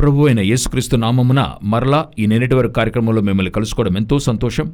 ప్రభువు అయిన యేసుక్రీస్తు నామమున మరలా ఈ నిన్నటి వరకు కార్యక్రమంలో మిమ్మల్ని కలుసుకోవడం ఎంతో సంతోషం.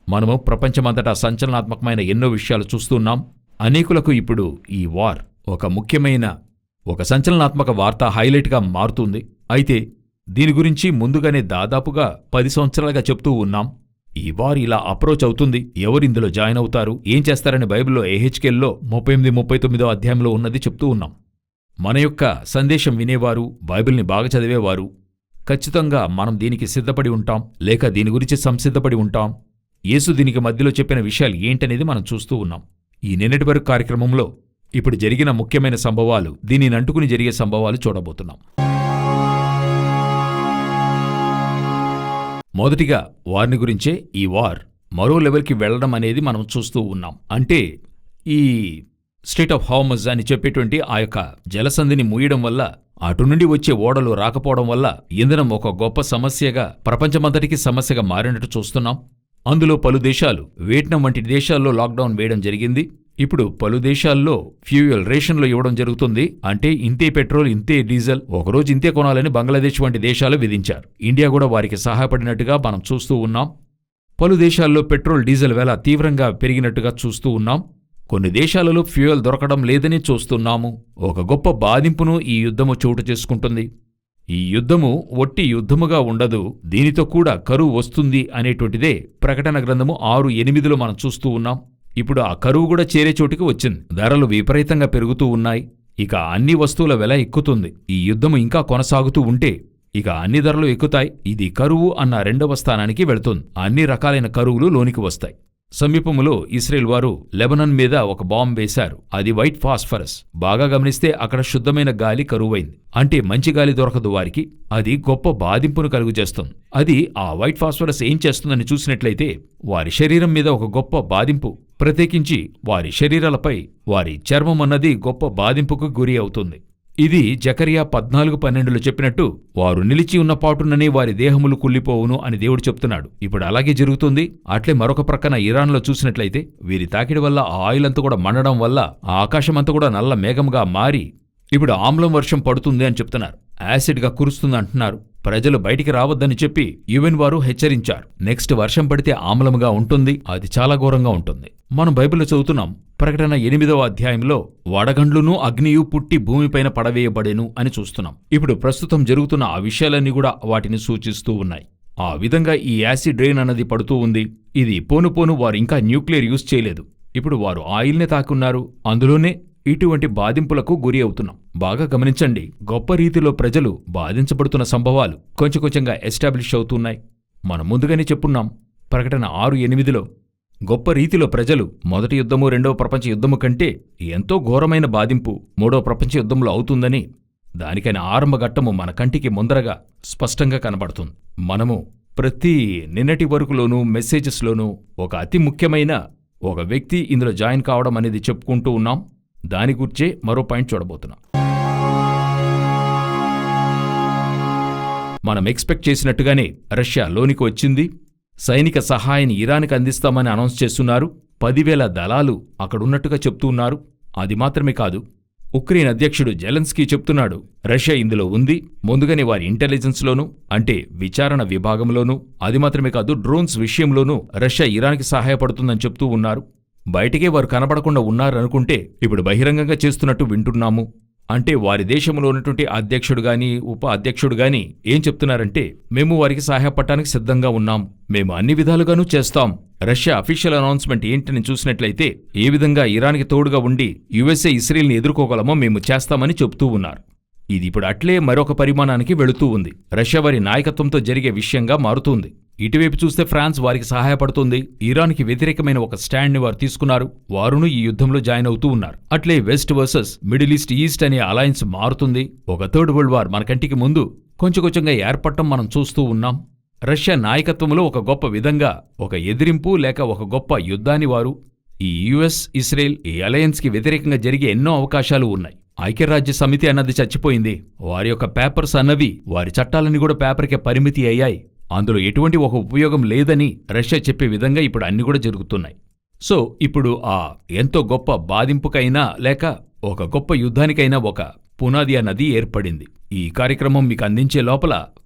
మనము ప్రపంచమంతటా సంచలనాత్మకమైన ఎన్నో విషయాలు చూస్తున్నాం. అనేకులకు ఇప్పుడు ఈ వార్ ఒక ముఖ్యమైన సంచలనాత్మక వార్త హైలైట్గా మారుతుంది. అయితే దీని గురించి ముందుగానే దాదాపుగా 10 సంవత్సరాలుగా చెప్తూ ఉన్నాం. ఈ వార్ ఇలా అప్రోచ్ అవుతుంది, ఎవరిందులో జాయిన్ అవుతారు, ఏం చేస్తారని బైబిల్లో ఎహెచ్కేల్లో 38-39 అధ్యాయంలో ఉన్నది చెప్తూ ఉన్నాం. మన యొక్క సందేశం వినేవారు, బైబిల్ని బాగా చదివేవారు ఖచ్చితంగా మనం దీనికి సిద్ధపడి ఉంటాం, లేక దీని గురించి సంసిద్ధపడి ఉంటాం. యేసు దీనికి మధ్యలో చెప్పిన విషయాలు ఏంటనేది మనం చూస్తూ ఉన్నాం. ఈ నిన్నటి వరకు కార్యక్రమంలో ఇప్పుడు జరిగిన ముఖ్యమైన సంభవాలు, దీనిని అంటుకుని జరిగే సంభవాలు చూడబోతున్నాం. మొదటిగా వారిని గురించే ఈ వార్ మరో లెవెల్కి వెళ్లడం అనేది మనం చూస్తూ ఉన్నాం. అంటే ఈ స్ట్రెయిట్ ఆఫ్ హార్మజ్ అని చెప్పేటువంటి ఆ యొక్క జలసంధిని మూయడం వల్ల, అటు నుండి వచ్చే ఓడలు రాకపోవడం వల్ల ఇంధనం ఒక గొప్ప సమస్యగా, ప్రపంచమంతటికీ సమస్యగా మారినట్టు చూస్తున్నాం. అందులో పలు దేశాలు, వియట్నాం వంటి దేశాల్లో లాక్డౌన్ వేయడం జరిగింది. ఇప్పుడు పలు దేశాల్లో ఫ్యూయల్ రేషన్లు ఇవ్వడం జరుగుతుంది. అంటే ఇంతే పెట్రోల్, ఇంతే డీజిల్, ఒకరోజు ఇంతే కొనాలని బంగ్లాదేశ్ వంటి దేశాలు విధించారు. ఇండియా కూడా వారికి సహాయపడినట్టుగా మనం చూస్తూ ఉన్నాం. పలు దేశాల్లో పెట్రోల్, డీజిల్ వెల తీవ్రంగా పెరిగినట్టుగా చూస్తూ ఉన్నాం. కొన్ని దేశాలలో ఫ్యూయల్ దొరకడం లేదని చూస్తున్నాము. ఒక గొప్ప బాధింపును ఈ యుద్ధము చోటు చేసుకుంటుంది. ఈ యుద్ధము ఒట్టి యుద్ధముగా ఉండదు, దీనితో కూడా కరువు వస్తుంది అనేటువంటిదే ప్రకటన గ్రంథము 6:8లో మనం చూస్తూ ఉన్నాం. ఇప్పుడు ఆ కరువు కూడా చేరే చోటికి వచ్చింది. ధరలు విపరీతంగా పెరుగుతూ ఉన్నాయి. ఇక అన్ని వస్తువుల వెల ఎక్కుతుంది. ఈ యుద్ధము ఇంకా కొనసాగుతూ ఉంటే ఇక అన్ని ధరలు ఎక్కుతాయి. ఇది కరువు అన్న 2వ స్థానానికి వెళుతుంది. అన్ని రకాలైన కరువులు లోనికి వస్తాయి. సమీపములో ఇస్రాయేల్ వారు లెబనాన్ మీద ఒక బాంబు వేశారు. అది వైట్ ఫాస్ఫరస్. బాగా గమనిస్తే అక్కడ శుద్ధమైన గాలి కరువైంది. అంటే మంచి గాలి దొరకదు వారికి. అది గొప్ప బాధింపును కలుగజేస్తుంది. అది ఆ వైట్ ఫాస్ఫరస్ ఏం చేస్తుందని చూసినట్లయితే వారి శరీరం మీద ఒక గొప్ప బాధింపు, ప్రత్యేకించి వారి శరీరాలపై, వారి చర్మం అన్నది గొప్ప బాధింపుకు గురి అవుతుంది. ఇది జకరియా 14:12లో చెప్పినట్టు, వారు నిలిచి ఉన్న పాటుననే వారి దేహములు కుళ్ళిపోవును అని దేవుడు చెప్తున్నాడు. ఇప్పుడు అలాగే జరుగుతుంది. అట్లే మరొక ప్రక్కన ఇరాన్లో చూసినట్లయితే వీరి తాకిడి వల్ల ఆ ఆయిల్ అంతా కూడా మండడం వల్ల ఆ ఆకాశమంతా కూడా నల్ల మేఘంగా మారి ఇప్పుడు ఆమ్లం వర్షం పడుతుంది అని చెప్తున్నారు. యాసిడ్గా కురుస్తుంది అంటున్నారు. ప్రజలు బయటికి రావద్దని చెప్పి యుఎన్ వారు హెచ్చరించారు. నెక్స్ట్ వర్షం పడితే ఆమ్లముగా ఉంటుంది, అది చాలా ఘోరంగా ఉంటుంది. మనం బైబిల్లో చదువుతున్నాం, ప్రకటన 8వ అధ్యాయంలో వడగండ్లును అగ్నియు పుట్టి భూమిపైన పడవేయబడెను అని చూస్తున్నాం. ఇప్పుడు ప్రస్తుతం జరుగుతున్న ఆ విషయాలన్నీ కూడా వాటిని సూచిస్తూ ఉన్నాయి. ఆ విధంగా ఈ యాసిడ్ రెయిన్ అన్నది పడుతూ ఉంది. ఇది పోను వారు ఇంకా న్యూక్లియర్ యూజ్ చేయలేదు. ఇప్పుడు వారు ఆయిల్నే తాకున్నారు. అందులోనే ఇటువంటి బాధింపులకు గురి అవుతున్నాం. బాగా గమనించండి, గొప్ప రీతిలో ప్రజలు బాధించబడుతున్న సంభవాలు కొంచెంగా ఎస్టాబ్లిష్ అవుతున్నాయి. మనం ముందుగానే చెప్పున్నాం ప్రకటన 6:8లో గొప్ప రీతిలో ప్రజలు మొదటి యుద్ధము, 2వ ప్రపంచ యుద్ధము కంటే ఎంతో ఘోరమైన బాధింపు 3వ ప్రపంచ యుద్ధంలో అవుతుందని. దానికైన ఆరంభ ఘట్టము మన కంటికి ముందరగా స్పష్టంగా కనబడుతుంది. మనము ప్రతి నిన్నటి వరకులోనూ మెసేజెస్లోనూ ఒక అతి ముఖ్యమైన ఒక వ్యక్తి ఇందులో జాయిన్ కావడం అనేది చెప్పుకుంటూ ఉన్నాం. దాని గురించే మరో పాయింట్ చూడబోతున్నాం. మనం ఎక్స్పెక్ట్ చేసినట్టుగానే రష్యా లోనికి వచ్చింది. సైనిక సహాయాన్ని ఇరాన్కి అందిస్తామని అనౌన్స్ చేస్తున్నారు. 10,000 దళాలు అక్కడున్నట్టుగా చెప్తూ ఉన్నారు. అది మాత్రమే కాదు, ఉక్రెయిన్ అధ్యక్షుడు జెలెన్స్కీ చెప్తున్నాడు రష్యా ఇందులో ఉంది. ముందుగానే వారి ఇంటెలిజెన్స్లోనూ, అంటే విచారణ విభాగంలోనూ, అది మాత్రమే కాదు డ్రోన్స్ విషయంలోనూ రష్యా ఇరాన్కి సహాయపడుతుందని చెప్తూ ఉన్నారు. బయటికే వారు కనబడకుండా ఉన్నారనుకుంటే ఇప్పుడు బహిరంగంగా చేస్తున్నట్టు వింటున్నాము. అంటే వారి దేశంలో ఉన్నటువంటి అధ్యక్షుడు గాని, ఉప అధ్యక్షుడు గాని ఏం చెప్తున్నారంటే, మేము వారికి సహాయపడటానికి సిద్ధంగా ఉన్నాం, మేము అన్ని విధాలుగానూ చేస్తాం. రష్యా అఫీషియల్ అనౌన్స్మెంట్ ఏంటని చూసినట్లయితే, ఏ విధంగా ఇరాన్కి తోడుగా ఉండి యుఎస్ఏ ఇస్రాయెల్ని ఎదుర్కోగలమో మేము చేస్తామని చెప్తూ ఉన్నారు. ఇది ఇప్పుడు అట్లే మరొక పరిమాణానికి వెళుతూ ఉంది. రష్యా వారి నాయకత్వంతో జరిగే విషయంగా మారుతుంది. ఇటువైపు చూస్తే ఫ్రాన్స్ వారికి సహాయపడుతుంది. ఇరాన్కి వ్యతిరేకమైన ఒక స్టాండ్ని వారు తీసుకున్నారు. వారును ఈ యుద్ధంలో జాయిన్ అవుతూ ఉన్నారు. అట్లే వెస్ట్ వర్సెస్ మిడిల్ ఈస్ట్ అనే అలయన్స్ మారుతుంది. ఒక థర్డ్ వరల్డ్ వార్ మన కంటికి ముందు కొంచెంగా ఏర్పడటం మనం చూస్తూ ఉన్నాం. రష్యా నాయకత్వంలో ఒక గొప్ప విధంగా ఒక ఎదిరింపు లేక ఒక గొప్ప యుద్ధాన్ని వారు, ఈ యుఎస్ ఇస్రాయెల్ ఈ అలయన్స్కి వ్యతిరేకంగా జరిగే ఎన్నో అవకాశాలు ఉన్నాయి. ఐక్యరాజ్య సమితి అన్నది చచ్చిపోయింది. వారి యొక్క పేపర్స్ అన్నవి, వారి చట్టాలన్నీ కూడా పేపర్కే పరిమితి అయ్యాయి. అందులో ఎటువంటి ఒక ఉపయోగం లేదని రష్యా చెప్పే విధంగా ఇప్పుడు అన్ని కూడా జరుగుతున్నాయి. సో ఇప్పుడు ఆ ఎంతో గొప్ప బాధింపుకైనా లేక ఒక గొప్ప యుద్ధానికైనా ఒక పునాది అన్నది ఏర్పడింది. ఈ కార్యక్రమం మీకు అందించే లోపల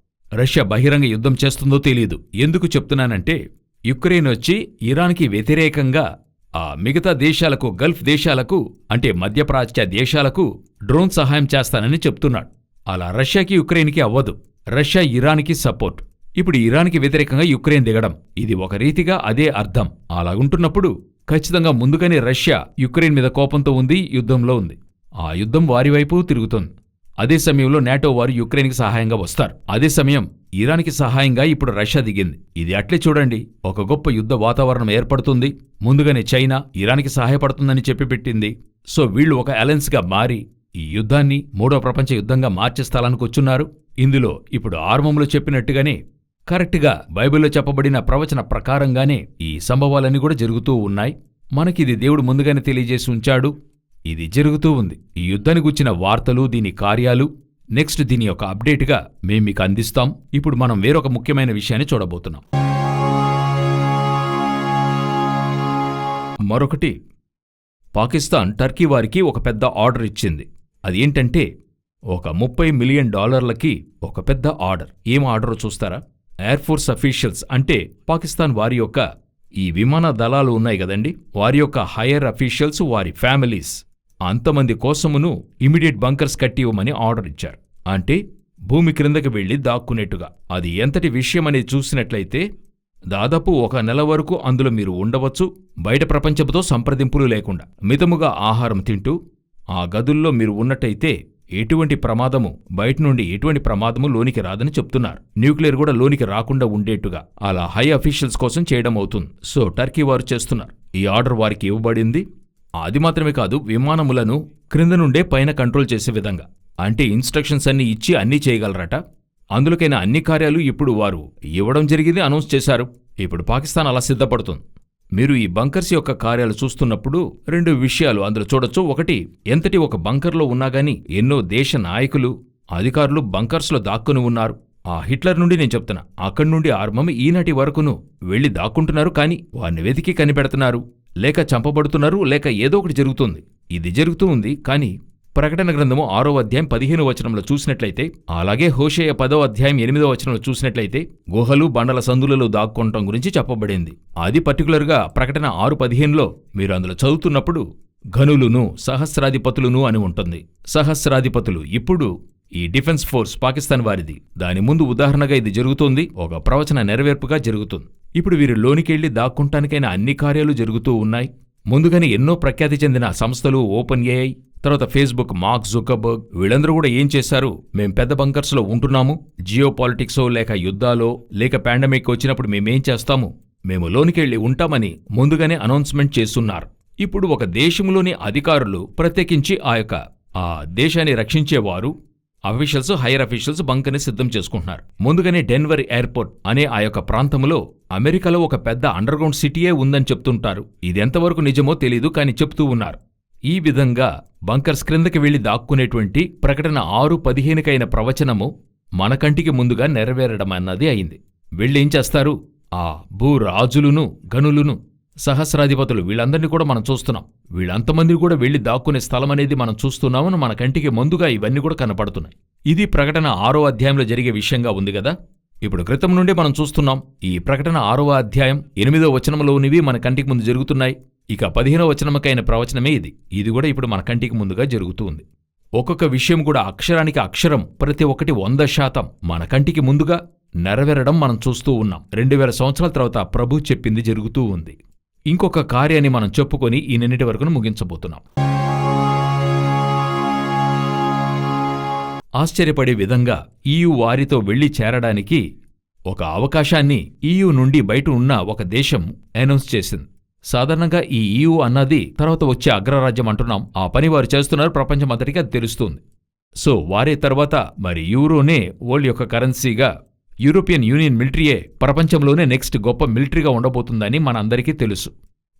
రష్యా బహిరంగ యుద్ధం చేస్తుందో తెలీదు. ఎందుకు చెప్తున్నానంటే, యుక్రెయిన్ వచ్చి ఇరాన్కి వ్యతిరేకంగా మిగతా దేశాలకు, గల్ఫ్ దేశాలకు అంటే మధ్యప్రాచ్య దేశాలకు డ్రోన్ సహాయం చేస్తానని చెప్తున్నాడు. అలా రష్యాకి యుక్రెయిన్కి అవ్వదు. రష్యా ఇరాన్కి సపోర్ట్. ఇప్పుడు ఇరాన్కి వ్యతిరేకంగా యుక్రెయిన్ దిగడం, ఇది ఒక రీతిగా అదే అర్థం. అలాగుంటున్నప్పుడు ఖచ్చితంగా ముందుగానే రష్యా యుక్రెయిన్ మీద కోపంతో ఉంది, యుద్ధంలో ఉంది. ఆ యుద్ధం వారి వైపు తిరుగుతోంది. అదే సమయంలో నాటో వారు యుక్రెయిన్కి సహాయంగా వస్తారు. అదే సమయం ఇరాన్కి సహాయంగా ఇప్పుడు రష్యా దిగింది. ఇది అట్లే చూడండి, ఒక గొప్ప యుద్ధ వాతావరణం ఏర్పడుతుంది. ముందుగానే చైనా ఇరాన్కి సహాయపడుతుందని చెప్పిపెట్టింది. సో వీళ్లు ఒక అలయన్స్గా మారి ఈ యుద్ధాన్ని మూడో ప్రపంచ యుద్ధంగా మార్చే స్థలానికి వచ్చున్నారు. ఇందులో ఇప్పుడు ఆరంభంలో చెప్పినట్టుగానే కరెక్ట్గా బైబిల్లో చెప్పబడిన ప్రవచన ప్రకారంగానే ఈ సంభవాలన్నీ కూడా జరుగుతూ ఉన్నాయి. మనకిది దేవుడు ముందుగానే తెలియజేసి ఉంచాడు. ఇది జరుగుతూ ఉంది. ఈ యుద్ధానికి గుచ్చిన వార్తలు, దీని కార్యాలు, నెక్స్ట్ దీని యొక్క అప్డేట్గా మేం మీకు అందిస్తాం. ఇప్పుడు మనం వేరొక ముఖ్యమైన విషయాన్ని చూడబోతున్నాం. మరొకటి, పాకిస్తాన్ టర్కీ వారికి ఒక పెద్ద ఆర్డర్ ఇచ్చింది. అది ఏంటంటే, ఒక $30 మిలియన్ ఒక పెద్ద ఆర్డర్. ఏం ఆర్డరో చూస్తారా? ఎయిర్ ఫోర్స్ అఫీషియల్స్ అంటే పాకిస్తాన్ వారి యొక్క ఈ విమాన దళాలు ఉన్నాయి కదండి, వారి యొక్క హైయర్ అఫీషియల్స్, వారి ఫ్యామిలీస్ అంతమంది కోసమును ఇమీడియట్ బంకర్స్ కట్టి ఇవ్వమని ఆర్డర్ ఇచ్చారు. అంటే భూమి క్రిందకి వెళ్లి దాక్కునేట్టుగా. అది ఎంతటి విషయమనేది చూసినట్లయితే దాదాపు 1 నెల వరకు అందులో మీరు ఉండవచ్చు, బయట ప్రపంచంతో సంప్రదింపులు లేకుండా మితముగా ఆహారం తింటూ ఆ గదుల్లో మీరు ఉన్నట్టయితే ఎటువంటి ప్రమాదము, బయట నుండి ఎటువంటి ప్రమాదము లోనికి రాదని చెప్తున్నారు. న్యూక్లియర్ కూడా లోనికి రాకుండా ఉండేట్టుగా అలా హై అఫీషియల్స్ కోసం చేయడం అవుతుంది. సో టర్కీ వారు చేస్తున్నారు. ఈ ఆర్డర్ వారికి ఇవ్వబడింది. అది మాత్రమే కాదు, విమానములను క్రింద నుండే పైన కంట్రోల్ చేసే విధంగా, అంటే ఇన్స్ట్రక్షన్స్ అన్నీ ఇచ్చి అన్నీ చేయగలరట. అందులోకైనా అన్ని కార్యాలు ఇప్పుడు వారు ఇవ్వడం జరిగింది, అనౌన్స్ చేశారు. ఇప్పుడు పాకిస్తాన్ అలా సిద్ధపడుతుంది. మీరు ఈ బంకర్స్ యొక్క కార్యాలు చూస్తున్నప్పుడు 2 విషయాలు అందులో చూడొచ్చు. ఒకటి, ఎంతటి ఒక బంకర్లో ఉన్నాగాని ఎన్నో దేశ నాయకులు, అధికారులు బంకర్స్లో దాక్కుని ఉన్నారు. ఆ హిట్లర్ నుండి నేను చెప్తున్నా, అక్కడి నుండి ఆరంభం ఈనాటి వరకును వెళ్లి దాక్కుంటున్నారు. కానీ వారిని వెతికి కనిపెడుతున్నారు, లేక చంపబడుతున్నారు, లేక ఏదో ఒకటి జరుగుతుంది. ఇది జరుగుతూ ఉంది. కానీ ప్రకటన గ్రంథము 6వ అధ్యాయం 15వ వచనంలో చూసినట్లయితే, అలాగే హోషేయ 10వ అధ్యాయం 8వ వచనంలో చూసినట్లయితే గుహలు, బండల సందులలో దాక్కోవటం గురించి చెప్పబడింది. అది పర్టికులర్గా ప్రకటన 6:15లో మీరు అందులో చదువుతున్నప్పుడు ఘనులును సహస్రాధిపతులును అని ఉంటుంది. సహస్రాధిపతులు ఇప్పుడు ఈ డిఫెన్స్ ఫోర్స్ పాకిస్తాన్ వారిది. దాని ముందు ఉదాహరణగా ఇది జరుగుతోంది, ఒక ప్రవచన నెరవేర్పుగా జరుగుతుంది. ఇప్పుడు వీరు లోనికెళ్లి దాక్కుంటానికైనా అన్ని కార్యాలు జరుగుతూ ఉన్నాయి. ముందుగానే ఎన్నో ప్రఖ్యాతి చెందిన సంస్థలు, ఓపెన్ ఏఐ, తర్వాత ఫేస్బుక్, మార్క్ జుకర్బర్గ్, వీళ్ళందరూ కూడా ఏం చేశారు, మేం పెద్ద బంకర్స్లో ఉంటున్నాము, జియో పాలిటిక్సో లేక యుద్ధాలో లేక పాండమిక్ వచ్చినప్పుడు మేమేం చేస్తాము, మేము లోనికెళ్లి ఉంటామని ముందుగానే అనౌన్స్మెంట్ చేస్తున్నారు. ఇప్పుడు ఒక దేశంలోని అధికారులు, ప్రత్యేకించి ఆ దేశాన్ని రక్షించేవారు, అఫీషియల్స్, హైయర్ అఫీషియల్స్ బంకర్ని సిద్ధం చేసుకుంటున్నారు. ముందుగానే డెన్వర్ ఎయిర్పోర్ట్ అనే ఆ యొక్క ప్రాంతంలో అమెరికాలో ఒక పెద్ద అండర్గ్రౌండ్ సిటీయే ఉందని చెప్తుంటారు. ఇది ఎంతవరకు నిజమో తెలీదు, కానీ చెప్తూ ఉన్నారు. ఈ విధంగా బంకర్స్ క్రిందకి వెళ్లి దాక్కునేటువంటి ప్రకటన 6:15కైన ప్రవచనము మన కంటికి ముందుగా నెరవేరడం అన్నది అయింది. వెళ్ళేం చేస్తారు, ఆ భూరాజులును, గనులును, సహస్రాధిపతులు వీళ్ళందరినీ కూడా మనం చూస్తున్నాం. వీళ్ళంతమంది కూడా వెళ్లి దాక్కునే స్థలం అనేది మనం చూస్తున్నామని మన కంటికి ముందుగా ఇవన్నీ కూడా కనపడుతున్నాయి. ఇది ప్రకటన 6వ అధ్యాయంలో జరిగే విషయంగా ఉంది కదా. ఇప్పుడు క్రితం నుండి మనం చూస్తున్నాం. ఈ ప్రకటన 6వ అధ్యాయం 8వ వచనంలోనివి మన కంటికి ముందు జరుగుతున్నాయి. ఇక 15వ వచనముకైన ప్రవచనమే ఇది. ఇది కూడా ఇప్పుడు మన కంటికి ముందుగా జరుగుతూ ఉంది. ఒక్కొక్క విషయం కూడా అక్షరానికి అక్షరం, ప్రతి ఒక్కటి 100% మన కంటికి ముందుగా నెరవేరడం మనం చూస్తూ ఉన్నాం. 2000 సంవత్సరాల తర్వాత ప్రభు చెప్పింది జరుగుతూ ఉంది. ఇంకొక కార్యాన్ని మనం చెప్పుకొని ఈ నిన్నటి వరకును ముగించబోతున్నాం. ఆశ్చర్యపడే విధంగా EU వారితో వెళ్లి చేరడానికి ఒక అవకాశాన్ని EU నుండి బయట ఉన్న ఒక దేశం అనౌన్స్ చేసింది. సాధారణంగా ఈ EU అన్నది తర్వాత వచ్చే అగ్రరాజ్యం అంటున్నాం. ఆ పని వారు చేస్తున్నారు, ప్రపంచమంతటికీ అది తెలుస్తుంది. సో వారే తర్వాత మరి యూరోనే వరల్డ్ యొక్క కరెన్సీగా, యూరోపియన్ యూనియన్ మిలిటరీయే ప్రపంచంలోనే నెక్స్ట్ గొప్ప మిలిటరీగా ఉండబోతుందని మనందరికీ తెలుసు.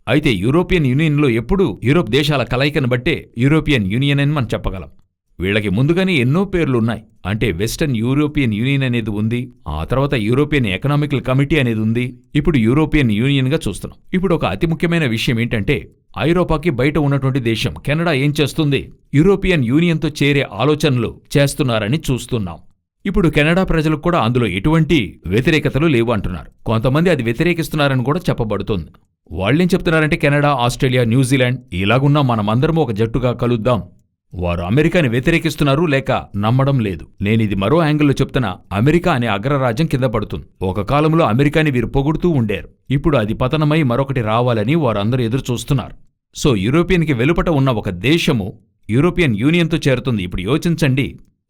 అయితే యూరోపియన్ యూనియన్లో ఎప్పుడూ యూరోప్ దేశాల కలయికను బట్టే యూరోపియన్ యూనియన్ అని మనం చెప్పగలం. వీళ్ళకి ముందుగానే ఎన్నో పేర్లున్నాయి. అంటే వెస్టర్న్ యూరోపియన్ యూనియన్ అనేది ఉంది, ఆ తర్వాత యూరోపియన్ ఎకనామికల్ కమిటీ అనేది ఉంది, ఇప్పుడు యూరోపియన్ యూనియన్గా చూస్తున్నాం. ఇప్పుడు ఒక అతి ముఖ్యమైన విషయం ఏంటంటే, ఐరోపాకి బయట ఉన్నటువంటి దేశం కెనడా ఏం చేస్తుంది? యూరోపియన్ యూనియన్తో చేరే ఆలోచనలు చేస్తున్నారని చూస్తున్నాం. ఇప్పుడు కెనడా ప్రజలకు కూడా అందులో ఎటువంటి వ్యతిరేకతలు లేవు అంటున్నారు. కొంతమంది అది వ్యతిరేకిస్తున్నారని కూడా చెప్పబడుతోంది. వాళ్ళేం చెప్తున్నారంటే కెనడా, ఆస్ట్రేలియా, న్యూజిలాండ్ ఇలాగున్నా మనమందరము ఒక జట్టుగా కలుద్దాం. వారు అమెరికాని వ్యతిరేకిస్తున్నారు లేక నమ్మడం లేదు. నేనిది మరో యాంగిల్లో చెప్తున్నా. అమెరికా అనే అగ్రరాజ్యం కింద పడుతుంది. ఒక కాలంలో అమెరికాని వీరు పొగుడుతూ ఉండేరు. ఇప్పుడు అది పతనమై మరొకటి రావాలని వారందరూ ఎదురు చూస్తున్నారు. సో యూరోపియన్కి వెలుపట ఉన్న ఒక దేశము యూరోపియన్ యూనియన్తో చేరుతుంది. ఇప్పుడు యోచించండి,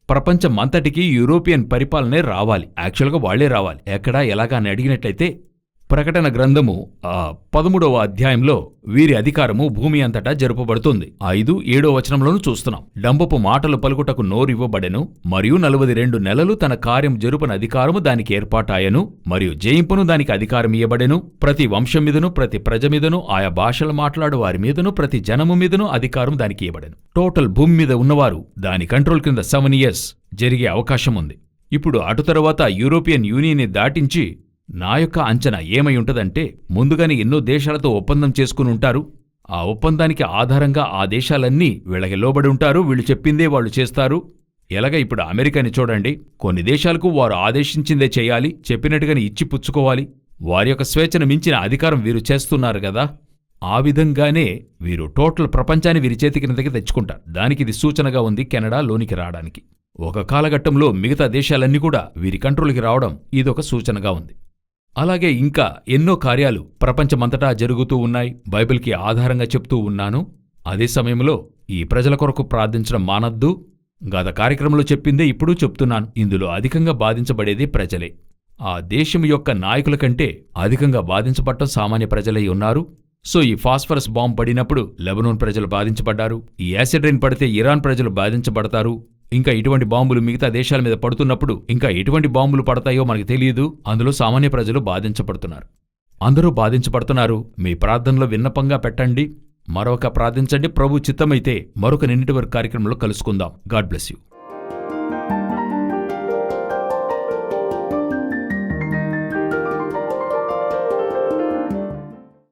ప్రపంచమంతటికీ యూరోపియన్ పరిపాలనే రావాలి. యాక్చువల్గా వాళ్లే రావాలి. ఎక్కడా ఎలాగా అని అడిగినట్లయితే ప్రకటన గ్రంథము 13వ అధ్యాయంలో వీరి అధికారము భూమి అంతటా జరుపబడుతుంది. 5, 7వ వచనంలోనూ చూస్తున్నాం. డంబపు మాటలు పలుకుటకు నోరివ్వబడెను, మరియు 42 నెలలు తన కార్యం జరుపని అధికారము దానికి ఏర్పాటాయను, మరియు జయింపును దానికి అధికారం ఇయ్యబడెను. ప్రతి వంశం మీదను, ప్రతి ప్రజ మీదను, ఆయా భాషలు మాట్లాడు వారి మీదను, ప్రతి జనము మీదను అధికారం దానికి ఇయ్యబడెను. టోటల్ భూమి మీద ఉన్నవారు దాని కంట్రోల్ కింద 7 years జరిగే అవకాశం ఉంది. ఇప్పుడు అటు తరువాత యూరోపియన్ యూనియన్ని దాటించి నా యొక్క అంచనా ఏమై ఉంటదంటే, ముందుగానే ఎన్నో దేశాలతో ఒప్పందం చేసుకుని ఉంటారు. ఆ ఒప్పందానికి ఆధారంగా ఆ దేశాలన్నీ వీళ్ళకి లోబడి ఉంటారు. వీళ్ళు చెప్పిందే వాళ్ళు చేస్తారు. ఎలాగ ఇప్పుడు అమెరికాని చూడండి, కొన్ని దేశాలకు వారు ఆదేశించిందే చేయాలి, చెప్పినట్టుగాని ఇచ్చి పుచ్చుకోవాలి. వారి యొక్క స్వేచ్ఛను మించిన అధికారం వీరు చేస్తున్నారు గదా. ఆ విధంగానే వీరు టోటల్ ప్రపంచాన్ని వీరి చేతి కిందకి తెచ్చుకుంటారు. దానికి ఇది సూచనగా ఉంది కెనడా లోనికి రావడానికి. ఒక కాలఘట్టంలో మిగతా దేశాలన్నీ కూడా వీరి కంట్రోల్కి రావడం ఇదొక సూచనగా ఉంది. అలాగే ఇంకా ఎన్నో కార్యాలు ప్రపంచమంతటా జరుగుతూ ఉన్నాయి. బైబిల్కి ఆధారంగా చెప్తూ ఉన్నాను. అదే సమయంలో ఈ ప్రజల కొరకు ప్రార్థించడం మానద్దు. గత కార్యక్రమంలో చెప్పిందే ఇప్పుడు చెప్తున్నాను. ఇందులో అధికంగా బాధించబడేది ప్రజలే. ఆ దేశం యొక్క నాయకుల కంటే అధికంగా బాధించబడటం సామాన్య ప్రజలై ఉన్నారు. సో ఈ ఫాస్ఫరస్ బాంబ్ పడినప్పుడు లెబనోన్ ప్రజలు బాధించబడ్డారు. ఈ యాసిడ్ రైన్ పడితే ఇరాన్ ప్రజలు బాధించబడతారు. ఇంకా ఇటువంటి బాంబులు మిగతా దేశాల మీద పడుతున్నప్పుడు ఇంకా ఎటువంటి బాంబులు పడతాయో మనకు తెలియదు. అందులో సామాన్య ప్రజలు బాధించబడుతున్నారు. అందరూ బాధించబడుతున్నారు. మీ ప్రార్థనలో విన్నపంగా పెట్టండి. మరొక ప్రార్థించండి. ప్రభు చిత్తమైతే మరొక నిన్నటి వరకు కార్యక్రమంలో కలుసుకుందాం. God bless you.